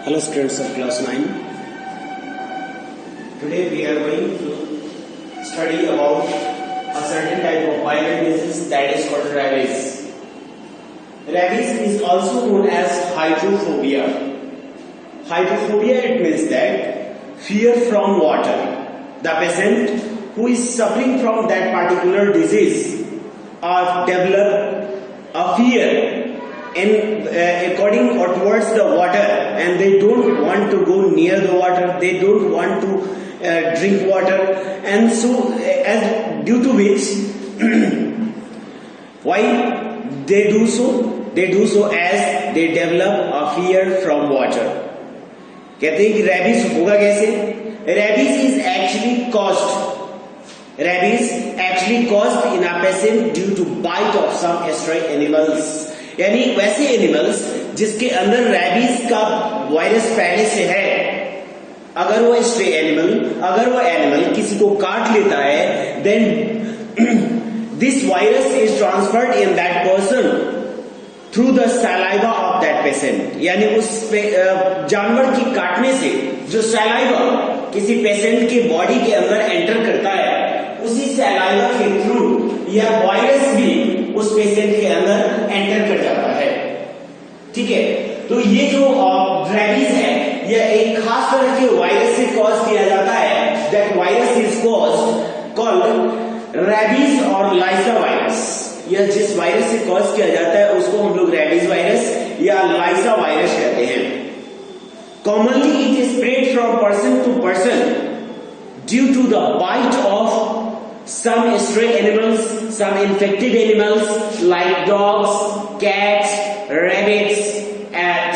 Hello students of class 9. Today we are going to study about a certain type of viral disease that is called rabies. Rabies is also known as hydrophobia. Hydrophobia, it means that fear from water. The patient who is suffering from that particular disease or develop a fear according or towards the water, and they don't want to go near the water, they don't want to drink water, and so as due to which why they do so as they develop a fear from water. कहते हैं कि rabies होगा कैसे? Rabies is actually caused in a patient due to bite of some stray animals. यानी वैसे animals जिसके अंदर rabies का वायरस पहले से है, अगर वो एनिमल किसी को काट लेता है, then this virus is transferred in that person through the saliva of that patient. यानी उस जानवर की काटने से जो सलाइवा किसी पेशेंट के बॉडी के अंदर एंटर करता है, उसी सलाइवा के थ्रू यह वायरस भी उस पेशेंट के अंदर एंटर कर जाता है. ठीक है, तो ये जो रैबीज है यह एक खास तरह के वायरस से कॉज किया जाता है. That virus is called rabies और लाइसा वायरस. यह जिस वायरस से कॉज किया जाता है उसको हम लोग रैबीज वायरस या लाइसा वायरस कहते हैं. Commonly it is spread from person to person due to the bite of some stray animals, some infected animals like dogs, cats, rabbits,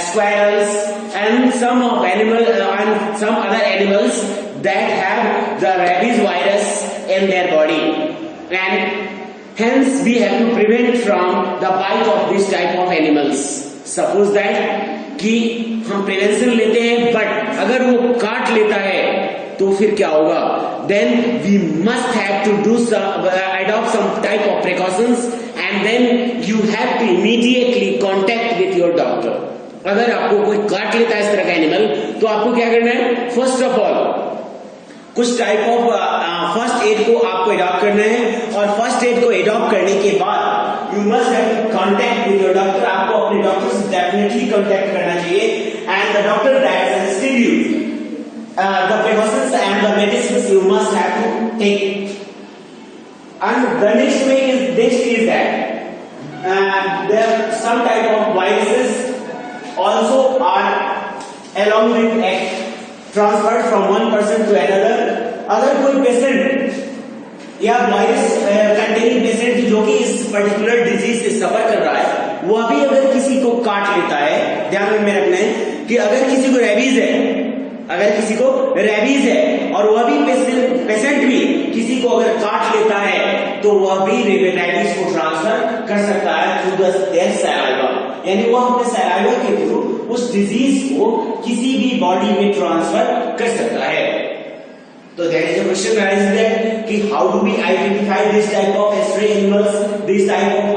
squirrels, and some other animals that have the rabies virus in their body, and hence we have to prevent from the bite of this type of animals. Suppose that कि हम prevention लेते हैं, but अगर वो काट लेता है तो फिर क्या होगा? Then we must have to adopt some type of precautions, and then you have to immediately contact with your doctor. अगर आपको कोई काट लेता है इस तरह का एनिमल, तो आपको क्या करना है? फर्स्ट ऑफ ऑल कुछ टाइप ऑफ फर्स्ट एड को आपको अडॉप्ट करना है, और फर्स्ट एड को अडॉप्ट करने के बाद you must have to contact with your doctor. आपको अपने डॉक्टर से डेफिनेटली कांटेक्ट करना चाहिए, and the doctor that has suggested you the precautions and the medicines you must have to take. And the next is that there some type of viruses also are along with transferred from one person to another. अगर कोई patient या virus containing patient जो कि इस particular disease से सफर कर रहा है, वह भी अगर किसी को काट लेता है, ध्यान में रखना है कि अगर किसी को रैबीज है और वह भी पेशेंट भी किसी को अगर काट लेता है, तो वह भी रेबिटाइटिस को ट्रांसफर कर सकता है थ्रू देयर सलाइवा. यानी वह अपने सलाइवा के थ्रू उस डिजीज को किसी भी बॉडी में ट्रांसफर कर सकता है. तो there is a question rise there कि how do we identify this type of stray animals, this type of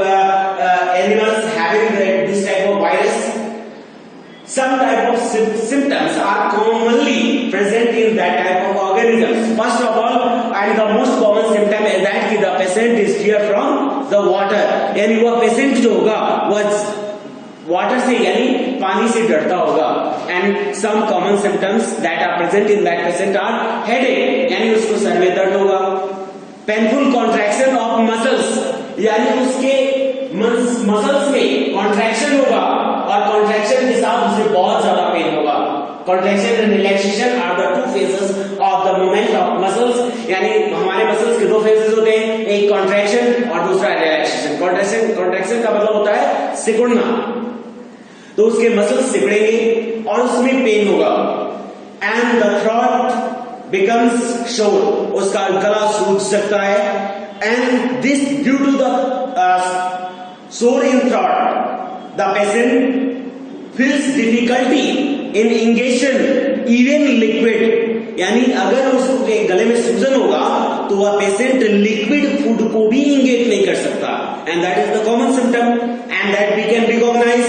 animals having this type of virus. Some type of symptoms are commonly present in that type of organisms. First of all, and the most common symptom is that the patient is fear from the water. यानी वह patient जो होगा वह water से यानी पानी से डरता होगा. And some common symptoms that are present in that patient are headache, यानी उसको सर में दर्द होगा. Painful contraction of muscles, यानी उसके मसल्स में कॉन्ट्रैक्शन होगा, और कॉन्ट्रैक्शन के साथ उसे बहुत ज्यादा पेन होगा. Contraction and relaxation are the two phases of the movement of muscles. यानी हमारे मसल्स के दो फेजेस होते हैं, एक कॉन्ट्रैक्शन और दूसरा रिलैक्सेशन. कॉन्ट्रैक्शन का मतलब होता है सिकुड़ना, तो उसके मसल्स सिकुड़ेंगे और उसमें पेन होगा. एंड द थ्रोट बिकम्स शोर, उसका गला सूज सकता है. And this due to the sore in throat, the patient feels difficulty in ingestion even liquid. यानी अगर उसके गले में सूजन होगा तो वह पेशेंट लिक्विड फूड को भी इंगेट नहीं कर सकता. And that is the common symptom, and that we can recognise.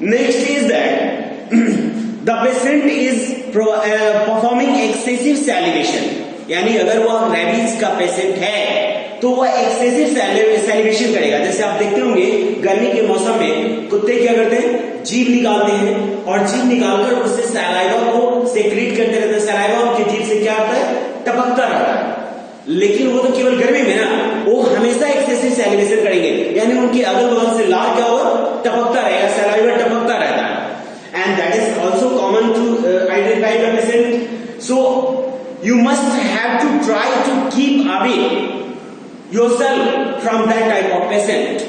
Next is that the patient is performing excessive salivation, यानी अगर वह रेबीज का पेशेंट है तो वह एक्सेसिव सैलिवेशन करेगा। जैसे आप देखते होंगे गर्मी के मौसम में कुत्ते क्या करते हैं, जीभ निकालते हैं और जीभ निकालकर उससे सलाइवा को सेक्रेट करते रहते हैं। सलाइवा उनकी जीभ से क्या होता है, टपकता रहता है। लेकिन वो तो केवल गर्मी में ना, वो हमेशा एक्सेसिव सैलिवेशन करेंगे, यानी उनके अगल बगल से लार क्या होगा, टपकता रहेगा, सलाइवा टपकता रहता है। And that is also common to identify the patient. So you must have to try to keep away yourself from that type of patient.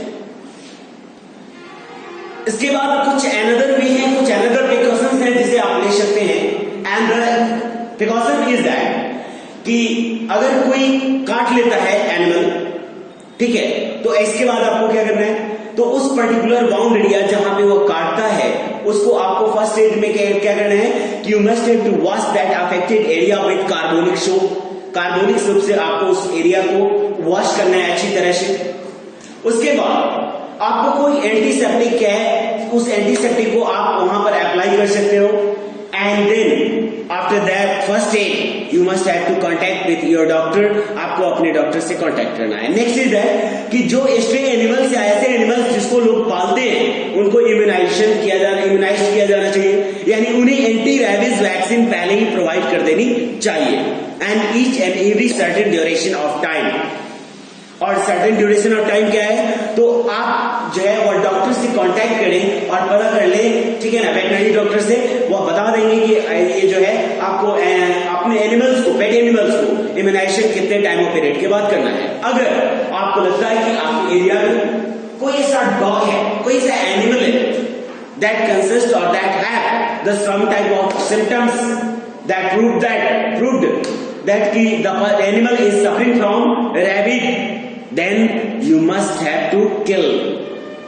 इसके बाद कुछ another वे हैं, कुछ another precautions हैं जिसे आप ले सकते हैं। And the precaution is that कि अगर कोई काट लेता है एनिमल, ठीक है, तो इसके बाद आपको क्या करना है, तो उस पर्टिकुलर बाउंड एरिया जहां पे वो काटता है उसको आपको फर्स्ट एड में क्या करना है कि you must have to wash that affected area with carbonic soap. Carbonic soap से आपको उस एरिया को वॉश करना है अच्छी तरह से। उसके बाद आपको कोई एंटीसेप्टिक है, उस एंटीसेप्टिक को आप वहां पर अप्लाई कर सकते हो। And then after that first aid you must have to contact with your doctor, आपको अपने डॉक्टर से कांटेक्ट करना है। नेक्स्ट इज है कि जो स्ट्रे एनिमल्स या ऐसे एनिमल्स जिसको लोग पालते हैं उनको इम्यूनाइज किया जाना चाहिए, यानी उन्हें एंटी रेबीज वैक्सीन पहले ही प्रोवाइड कर देनी चाहिए। And each and every certain duration of time, और सर्टेन ड्यूरेशन ऑफ टाइम क्या है, तो आप जो है वो डॉक्टर से कांटेक्ट करें और पता कर लें, ठीक है ना, वेटनरी डॉक्टर से, वो बता देंगे कि ये जो है आपको अपने एनिमल्स को, पेट एनिमल्स को इम्यूनाइजेशन कितने टाइम और पीरियड के बाद करना है। अगर आपको लगता है कि आपके एरिया में कोई ऐसा डॉग है, कोई ऐसा एनिमल है that consists or that have the some type of symptoms that proved that the animal is suffering from rabies, then you must have to kill.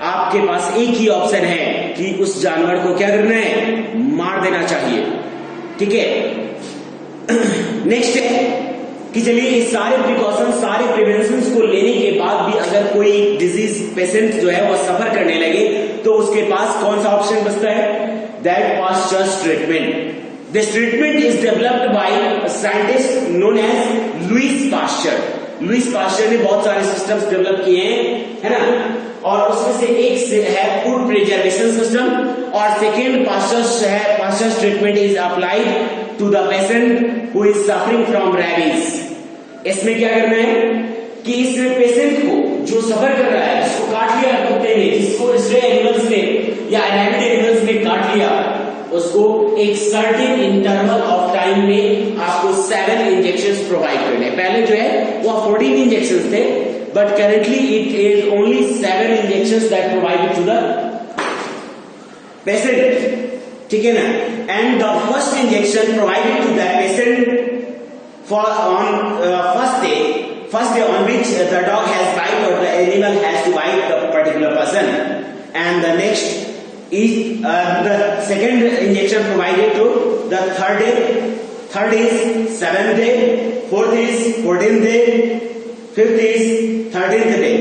आपके पास एक ही ऑप्शन है कि उस जानवर को क्या करना है, मार देना चाहिए, ठीक है। नेक्स्ट है कि चलिए इस सारे प्रिकॉशन, सारे प्रिवेंशन को लेने के बाद भी अगर कोई डिजीज पेशेंट जो है वो सफर करने लगे तो उसके पास कौन सा ऑप्शन बचता है, that Pasteur's treatment. This treatment is developed by scientist known as Louis Pasteur. Louis Pasteur ने बहुत सारे सिस्टम्स डेवलप किए हैं, है ना, और उसमें से एक है फूड प्रिजर्वेशन सिस्टम, और second Pasteur's treatment is applied to the patient who is suffering from rabies. इसमें क्या करना है कि इस पेशेंट को जो सफर कर रहा है, जिसको काट लिया कुत्ते ने, जिसको स्ट्रे एनिमल्स ने या रैबिड एनिमल्स ने काट लिया, उसको एक सर्टेन इंटरवल ऑफ टाइम में आपको 7 इंजेक्शंस प्रोवाइड करने। पहले जो है वो 14 इंजेक्शंस थे, but currently it is only 7 injections that provided to the patient, ठीक है ना। And the first injection provided to that patient for on first day on which the dog has bite or the animal has to bite the particular person, and the next is the second injection provided to the third is 7th day, fourth is 14th day, fifth is 13th day,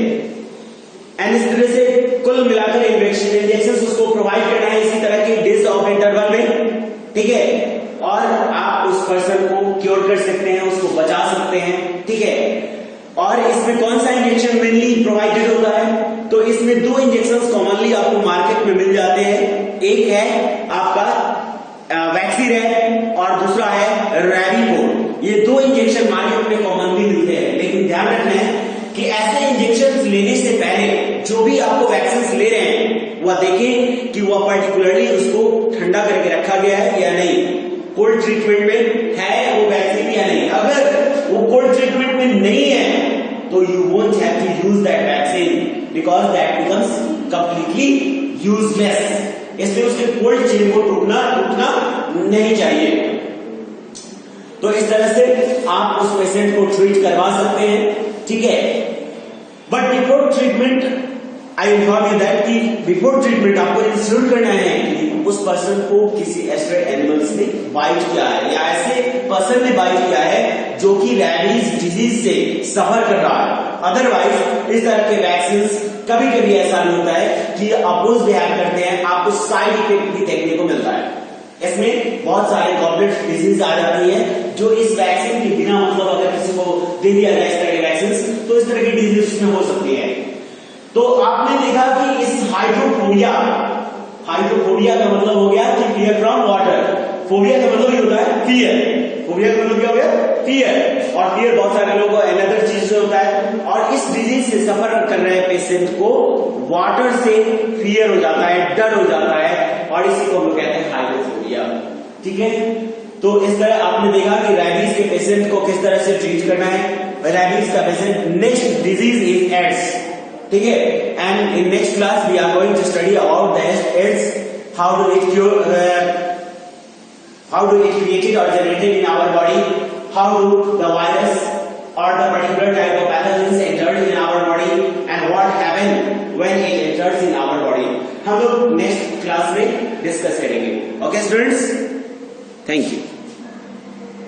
and इस तरह से कुल मिलाकर injection उसको provide करना है इसी तरह के डेज ऑफ इंटरवल में, ठीक है, और आप उस पर्सन को क्योर कर सकते हैं, उसको बचा सकते हैं, ठीक है। और इसमें कौन सा इंजेक्शन मेनली प्रोवाइडेड होता है, तो इसमें 2 इंजेक्शन कॉमनली आपको मार्केट में मिल जाते हैं। एक है आपका वैक्सीन और दूसरा है रेबीपोर्ट। ये 2 इंजेक्शन मार्केट में कॉमनली मिलते हैं, लेकिन ध्यान रखना है कि ऐसे इंजेक्शन लेने से पहले जो भी आपको वैक्सीन ले रहे हैं वह देखें कि वह पर्टिकुलरली उसको ठंडा करके रखा गया है या नहीं, कोल्ड ट्रीटमेंट में है वो वैक्सीन या नहीं। अगर वो कोल्ड ट्रीटमेंट में नहीं है तो you won't have to use that vaccine because that becomes completely useless. इसलिए उसके कोल्ड चेन को टूटना नहीं चाहिए। तो इस तरह से आप उस पेशेंट को ट्रीट करवा सकते हैं, ठीक है। But before treatment I inform you that कि बिफोर ट्रीटमेंट आपको इंश्योर करना है कि उस पर्सन को किसी स्ट्रे एनिमल्स ने बाइट किया है या ऐसे पर्सन ने बाइट किया है जो कि रेबीज डिजीज से सफर कर रहा है। अदरवाइज इस तरह के वैक्सीन कभी कभी ऐसा नहीं होता है कि अपोज बिहेव करते हैं, आपको साइड इफेक्ट भी देखने को मिलता है। इसमें बहुत सारे गॉबलेट डिजीज आ जाती है जो इस वैक्सीन के बिना मतलब अगर किसी को दे दिया जाए इस तरह के वैक्सीन तो इस तरह की डिजीज उसमें हो सकती है। तो आपने देखा कि इस हाइड्रोफोबिया का मतलब हो गया कि फियर फ्रॉम वाटर। फोबिया का मतलब ये होता है फियर। फोबिया का मतलब क्या हो गया? फियर। और फियर बहुत सारे लोगों को अनदर चीज से होता है। और इस डिजीज से सफर कर रहे पेशेंट को वाटर से फियर हो जाता है, डर हो जाता है, और इसी को हम लोग कहते हैं हाइड्रोफोबिया। ठीक है, तो इस तरह आपने देखा कि रेबीज के पेशेंट को किस तरह से ट्रीट करना है। रेबीज का patient, next disease is AIDS. ठीक है, and in next class we are going to study about the AIDS, how do it created or generated in our body, how do the virus or the particular type of pathogens entered in our body, and what happen when it enters in our body, हम लोग next class में discuss करेंगे। Okay students, thank you.